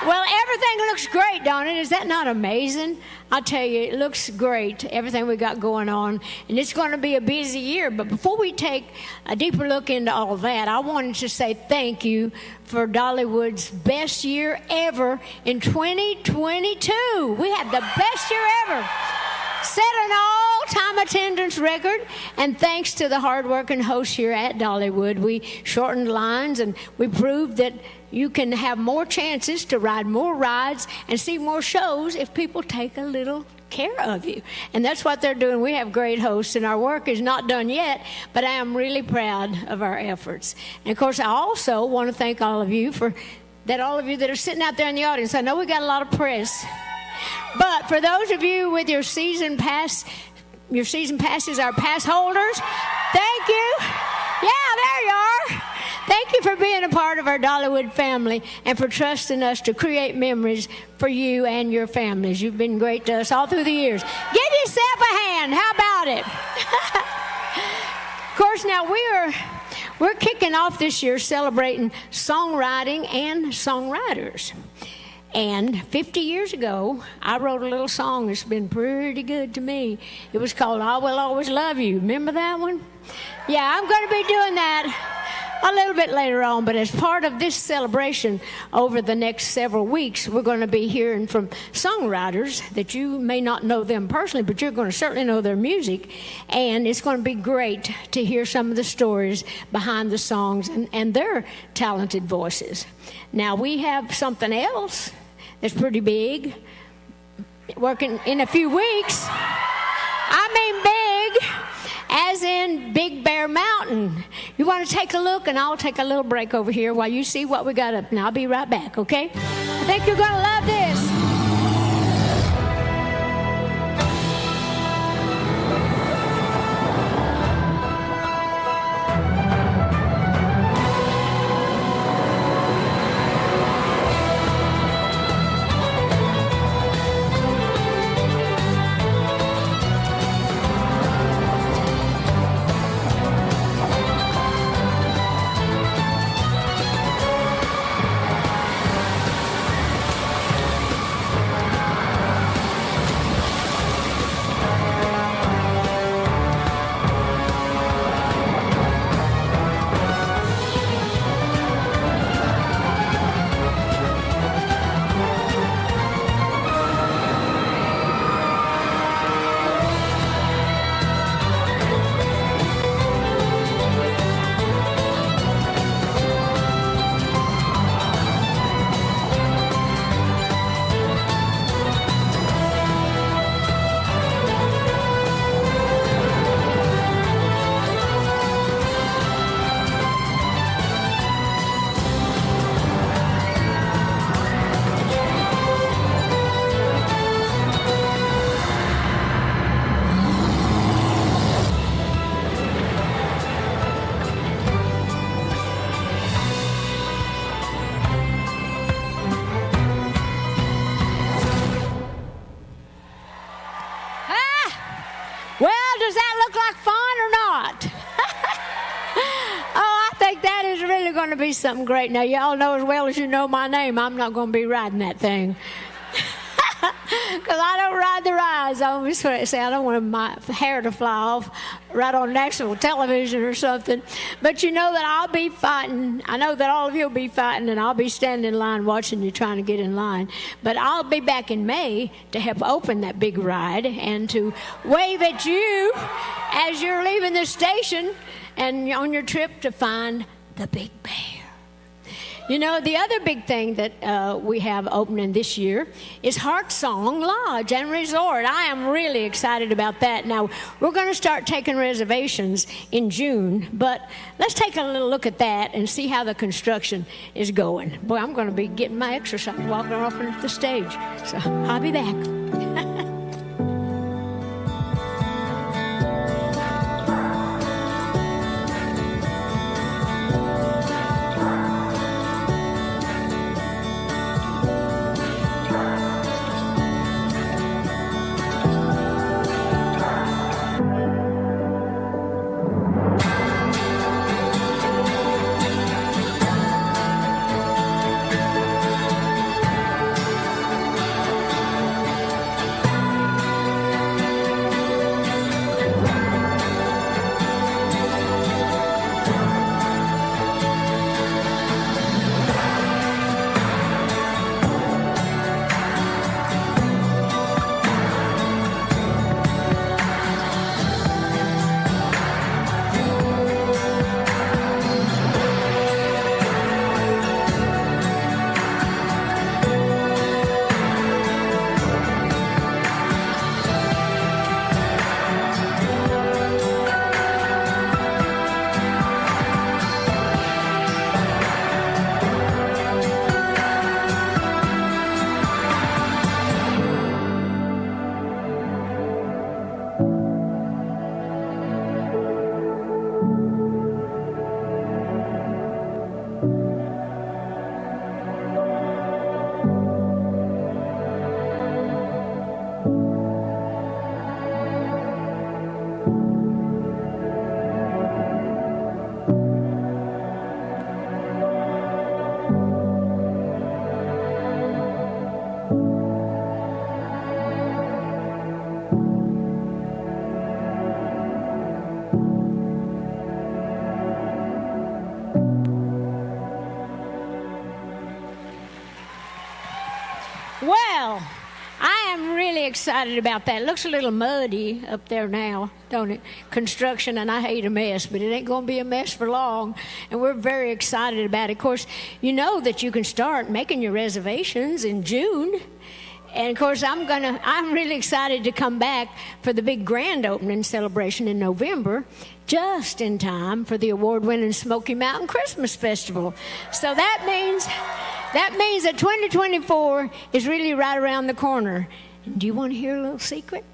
Well, everything looks great, don't it? Is that not amazing? I'll tell you, it looks great, everything we got going on. And it's going to be a busy year. But before we take a deeper look into all that, I wanted to say thank you for Dollywood's best year ever in 2022. We had the best year ever. Set an all-time attendance record, and thanks to the hard-working hosts here at Dollywood, we shortened lines and we proved that you can have more chances to ride more rides and see more shows if people take a little care of you. And that's what they're doing. We have great hosts, and our work is not done yet, but I am really proud of our efforts. And, of course, I also want to thank all of you that are sitting out there in the audience. I know we got a lot of press. But for those of you with your season passes, our pass holders, thank you. Yeah, there you are. Thank you for being a part of our Dollywood family and for trusting us to create memories for you and your families. You've been great to us all through the years. Give yourself a hand. How about it? Of course, now we're kicking off this year celebrating songwriting and songwriters. And 50 years ago, I wrote a little song that's been pretty good to me. It was called I Will Always Love You. Remember that one? Yeah, I'm going to be doing that a little bit later on, but as part of this celebration over the next several weeks, we're going to be hearing from songwriters that you may not know them personally, but you're going to certainly know their music, and it's going to be great to hear some of the stories behind the songs and their talented voices. Now, we have something else that's pretty big, working in a few weeks. I mean big, as in Big Bear Mountain. You want to take a look, and I'll take a little break over here while you see what we got up, and I'll be right back, okay? I think you're going to love this. Does that look like fun or not? Oh, I think that is really going to be something great. Now, y'all know as well as you know my name, I'm not going to be riding that thing. Because I don't ride the rides. I always say I don't want my hair to fly off right on national television or something. But you know that I'll be fighting. I know that all of you will be fighting, and I'll be standing in line watching you trying to get in line. But I'll be back in May to help open that big ride and to wave at you as you're leaving the station and on your trip to find the Big Bear. You know, the other big thing that we have opening this year is Heart Song Lodge and Resort. I am really excited about that. Now, we're going to start taking reservations in June, but let's take a little look at that and see how the construction is going. Boy, I'm going to be getting my exercise walking off into the stage, so I'll be back. Well, I am really excited about that. It looks a little muddy up there now, don't it? Construction, and I hate a mess, but it ain't going to be a mess for long. And we're very excited about it. Of course, you know that you can start making your reservations in June. And of course, I'm really excited to come back for the big grand opening celebration in November, just in time for the award-winning Smoky Mountain Christmas Festival. So that means that 2024 is really right around the corner. Do you want to hear a little secret?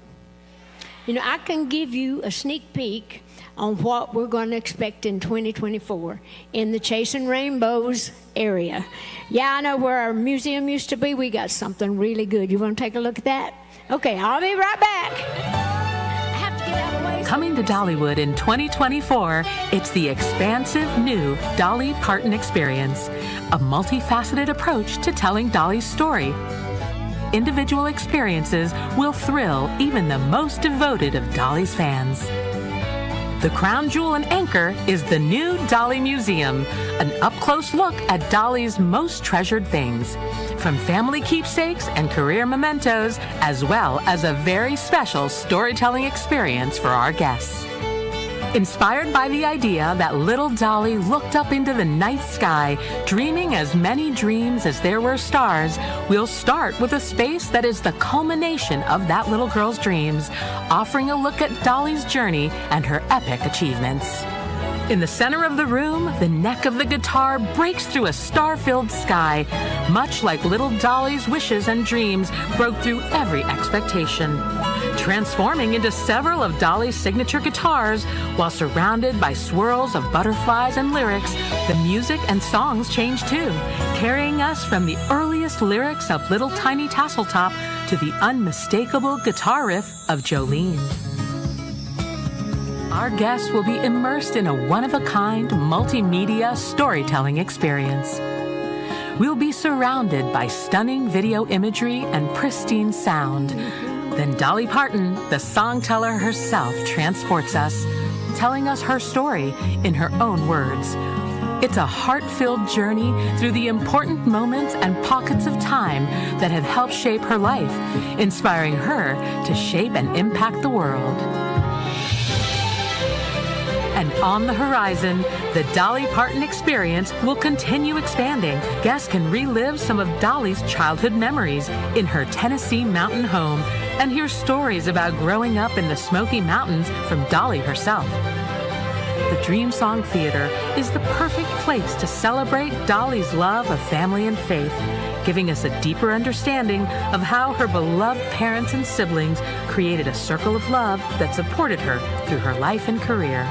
You know, I can give you a sneak peek on what we're going to expect in 2024 in the Chasing Rainbows area. Yeah, I know where our museum used to be. We got something really good. You want to take a look at that? Okay, I'll be right back. I have to get out of the way. Coming to Dollywood in 2024, it's the expansive new Dolly Parton experience, a multifaceted approach to telling Dolly's story. Individual experiences will thrill even the most devoted of Dolly's fans. The crown jewel and anchor is the new Dolly Museum, an up-close look at Dolly's most treasured things, from family keepsakes and career mementos, as well as a very special storytelling experience for our guests. Inspired by the idea that little Dolly looked up into the night sky, dreaming as many dreams as there were stars, we'll start with a space that is the culmination of that little girl's dreams, offering a look at Dolly's journey and her epic achievements. In the center of the room, the neck of the guitar breaks through a star-filled sky, much like little Dolly's wishes and dreams broke through every expectation, transforming into several of Dolly's signature guitars. While surrounded by swirls of butterflies and lyrics, the music and songs change too, carrying us from the earliest lyrics of Little Tiny Tasseltop to the unmistakable guitar riff of Jolene. Our guests will be immersed in a one-of-a-kind multimedia storytelling experience. We'll be surrounded by stunning video imagery and pristine sound. Then Dolly Parton, the songteller herself, transports us, telling us her story in her own words. It's a heart-filled journey through the important moments and pockets of time that have helped shape her life, inspiring her to shape and impact the world. And on the horizon, the Dolly Parton experience will continue expanding. Guests can relive some of Dolly's childhood memories in her Tennessee mountain home and hear stories about growing up in the Smoky Mountains from Dolly herself. The Dream Song Theater is the perfect place to celebrate Dolly's love of family and faith, giving us a deeper understanding of how her beloved parents and siblings created a circle of love that supported her through her life and career.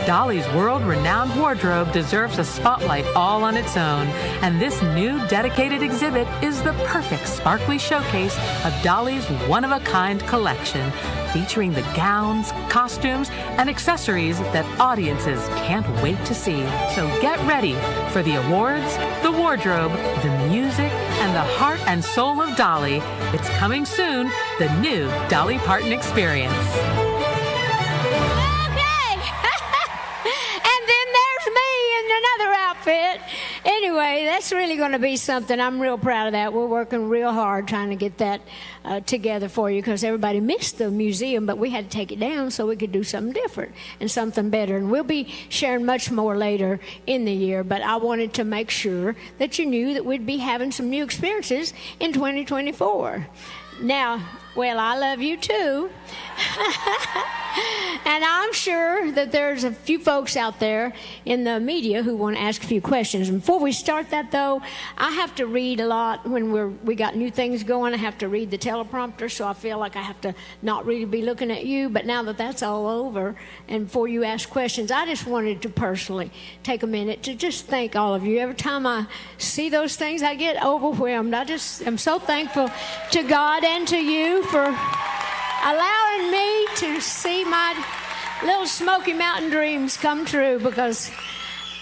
Dolly's world-renowned wardrobe deserves a spotlight all on its own, and this new dedicated exhibit is the perfect sparkly showcase of Dolly's one-of-a-kind collection, featuring the gowns, costumes, and accessories that audiences can't wait to see. So get ready for the awards, the wardrobe, the music, and the heart and soul of Dolly. It's coming soon, the new Dolly Parton experience. Anyway, that's really going to be something. I'm real proud of that. We're working real hard trying to get that together for you because everybody missed the museum, but we had to take it down so we could do something different and something better. And we'll be sharing much more later in the year, but I wanted to make sure that you knew that we'd be having some new experiences in 2024. Now, well, I love you too. And I'm sure that there's a few folks out there in the media who want to ask a few questions. And before we start that, though, I have to read a lot when we got new things going. I have to read the teleprompter, so I feel like I have to not really be looking at you. But now that that's all over, and before you ask questions, I just wanted to personally take a minute to just thank all of you. Every time I see those things, I get overwhelmed. I'm so thankful to God and to you for allowing me to see my little Smoky Mountain dreams come true, because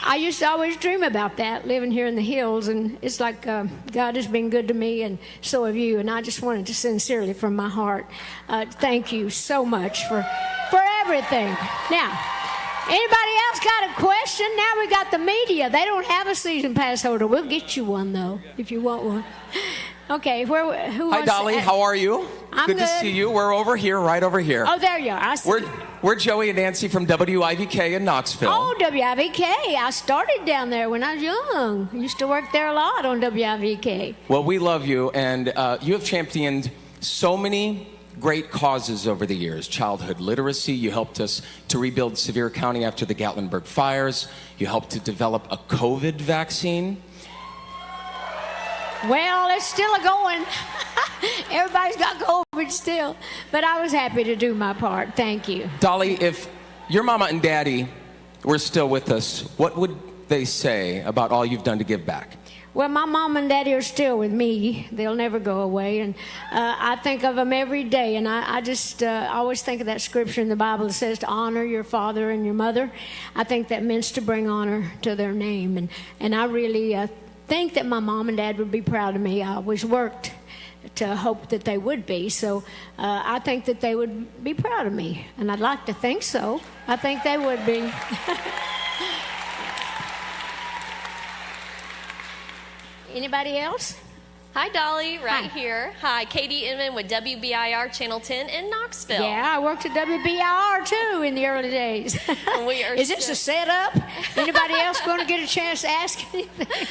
I used to always dream about that, living here in the hills, and it's like God has been good to me, and so have you, and I just wanted to sincerely from my heart thank you so much for everything. Now, anybody else got a question? Now we got the media. They don't have a season pass holder. We'll get you one, though, if you want one. Okay, who Hi, wants Dolly. to, How are you? I'm good to good. see you. We're over here, right over here. Oh, there you are. I see. We're Joey and Nancy from WIVK in Knoxville. Oh, WVK. I started down there when I was young. I used to work there a lot on WVK. Well, we love you, and you have championed so many great causes over the years. Childhood literacy. You helped us to rebuild Sevier County after the Gatlinburg fires. You helped to develop a COVID vaccine. Well, it's still going. Everybody's got COVID still. But I was happy to do my part. Thank you. Dolly, if your mama and daddy were still with us, what would they say about all you've done to give back? Well, my mom and daddy are still with me. They'll never go away. And I think of them every day. And I just always think of that scripture in the Bible that says to honor your father and your mother. I think that means to bring honor to their name. And I really think that my mom and dad would be proud of me. I always worked to hope that they would be. So I think that they would be proud of me. And I'd like to think so. I think they would be. Anybody else? Hi, Dolly, right Hi. here. Hi, Katie Inman with WBIR Channel 10 in Knoxville. Yeah, I worked at WBIR too in the early days. We are Is this a setup? Anybody else going to get a chance to ask anything?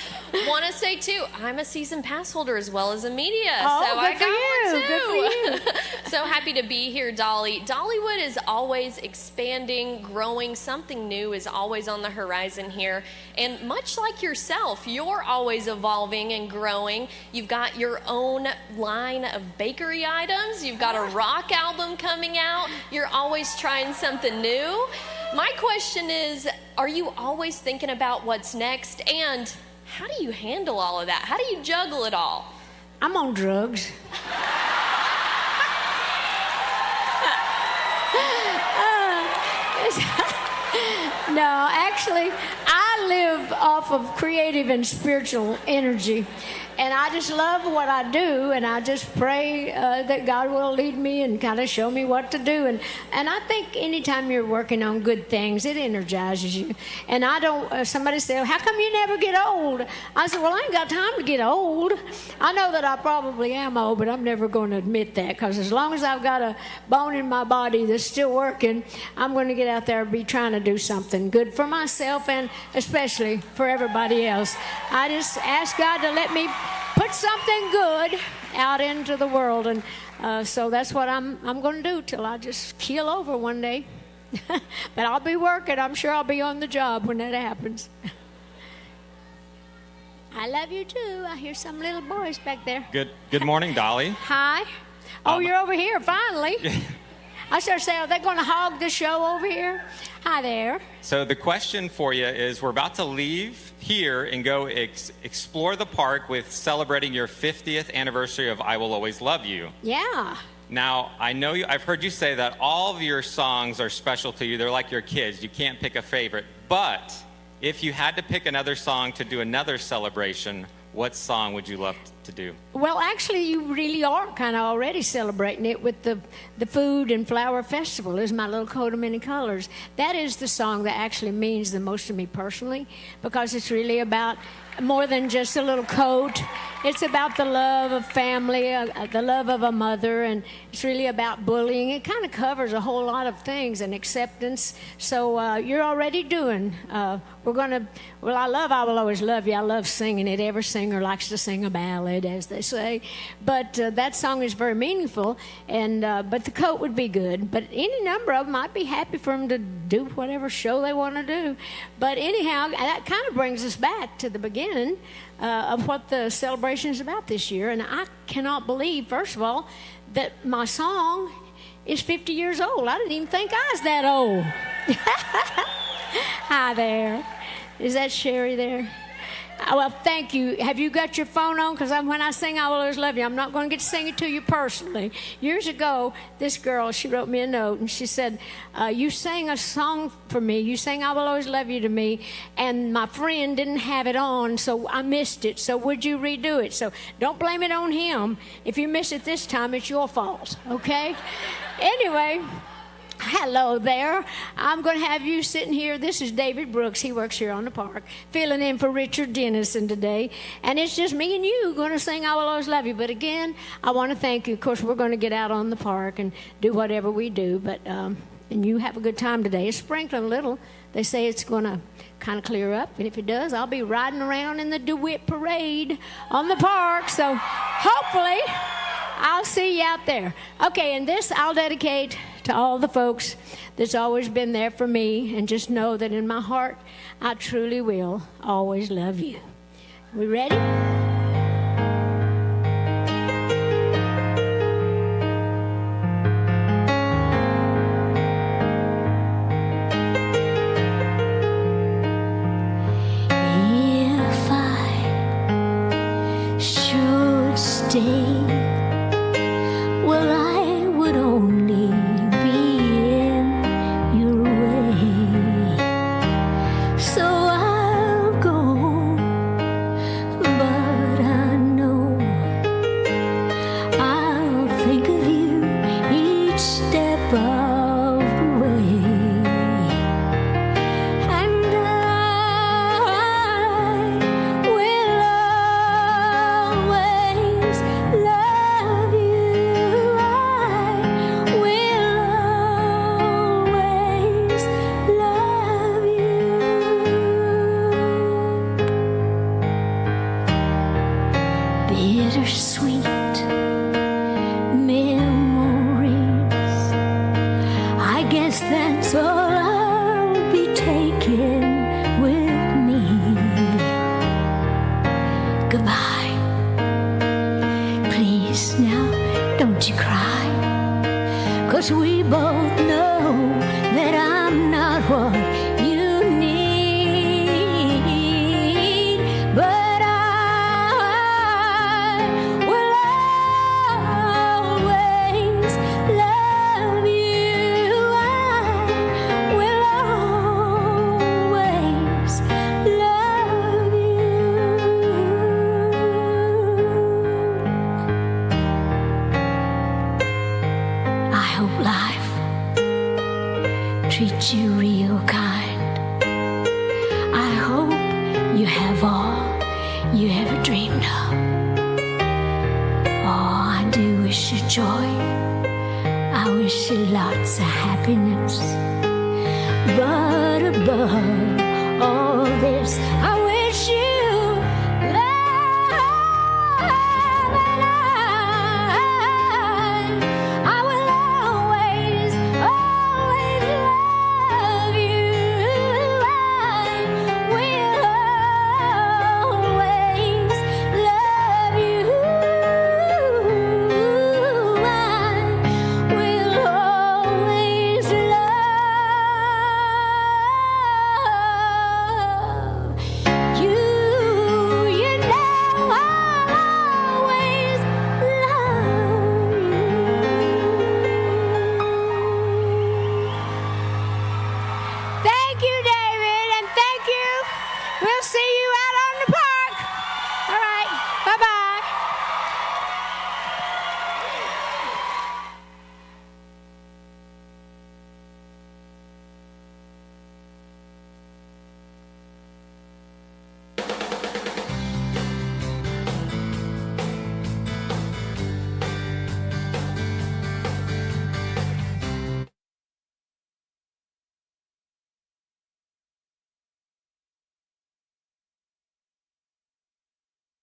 Want to say, too, I'm a season pass holder as well as a media, Oh, so good I for got you. one, too. Good for you. So happy to be here, Dolly. Dollywood is always expanding, growing. Something new is always on the horizon here. And much like yourself, you're always evolving and growing. You've got your own line of bakery items. You've got a rock album coming out. You're always trying something new. My question is, are you always thinking about what's next? And how do you handle all of that? How do you juggle it all? I'm on drugs. No, actually, I live off of creative and spiritual energy. And I just love what I do, and I just pray that God will lead me and kind of show me what to do. And I think anytime you're working on good things, it energizes you. And I don't, somebody said, how come you never get old? I said, well, I ain't got time to get old. I know that I probably am old, but I'm never going to admit that, because as long as I've got a bone in my body that's still working, I'm going to get out there and be trying to do something good for myself and especially for everybody else. I just ask God to let me put something good out into the world, and so that's what I'm going to do till I just keel over one day. But I'll be working. I'm sure I'll be on the job when that happens. I love you too. I hear some little boys back there. Good morning, Dolly. Hi. Oh, you're over here finally. I started saying, are they going to hog the show over here? Hi there. So the question for you is, we're about to leave here and go explore the park with celebrating your 50th anniversary of I Will Always Love You. Yeah. Now, I know I've heard you say that all of your songs are special to you. They're like your kids. You can't pick a favorite. But if you had to pick another song to do another celebration, what song would you love to do? Well, actually, you really are kind of already celebrating it with the Food and Flower Festival. Is My Little Coat of Many Colors. That is the song that actually means the most to me personally, because it's really about more than just a little coat. It's about the love of family, the love of a mother, and it's really about bullying. It kind of covers a whole lot of things, and acceptance. So you're already doing. We're going to, well, I Will Always Love You. I love singing it. Every singer likes to sing a ballad, as they say. But that song is very meaningful, and but the coat would be good. But any number of them, I'd be happy for them to do whatever show they want to do. But anyhow, that kind of brings us back to the beginning of what the celebration is about this year. And I cannot believe, first of all, that my song is 50 years old. I didn't even think I was that old. Hi there. Is that Sherry there? Well, thank you. Have you got your phone on? Because when I sing I Will Always Love You, I'm not going to get to sing it to you personally. Years ago, this girl, she wrote me a note, and she said, you sang a song for me. You sang I Will Always Love You to me, and my friend didn't have it on, so I missed it. So would you redo it? So don't blame it on him. If you miss it this time, it's your fault, okay? Anyway, Hello there. I'm going to have you sitting here. This is David Brooks. He works here on the park, filling in for Richard Dennison today. And it's just me and you going to sing I Will Always Love You. But again, I want to thank you. Of course, we're going to get out on the park and do whatever we do. But and you have a good time today. It's sprinkling a little. They say it's going to kind of clear up. And if it does, I'll be riding around in the DeWitt Parade on the park. So hopefully I'll see you out there. Okay, and this I'll dedicate to all the folks that's always been there for me, and just know that in my heart, I truly will always love you. We ready? If I should stay, well, I would only be in your way. So I'll go, but I know I'll think of you each step of the way. And I will always love you. I will always love you. Bittersweet memories, I guess that's all I'll be taking with me. Goodbye. Please now, don't you cry, 'cause we both know that I'm not what you need. But I will always love you. I will always love you. I hope life treats you real kind. I hope you have all you ever dreamed of. Oh, I do wish you joy. I wish you lots of happiness. But above all this, I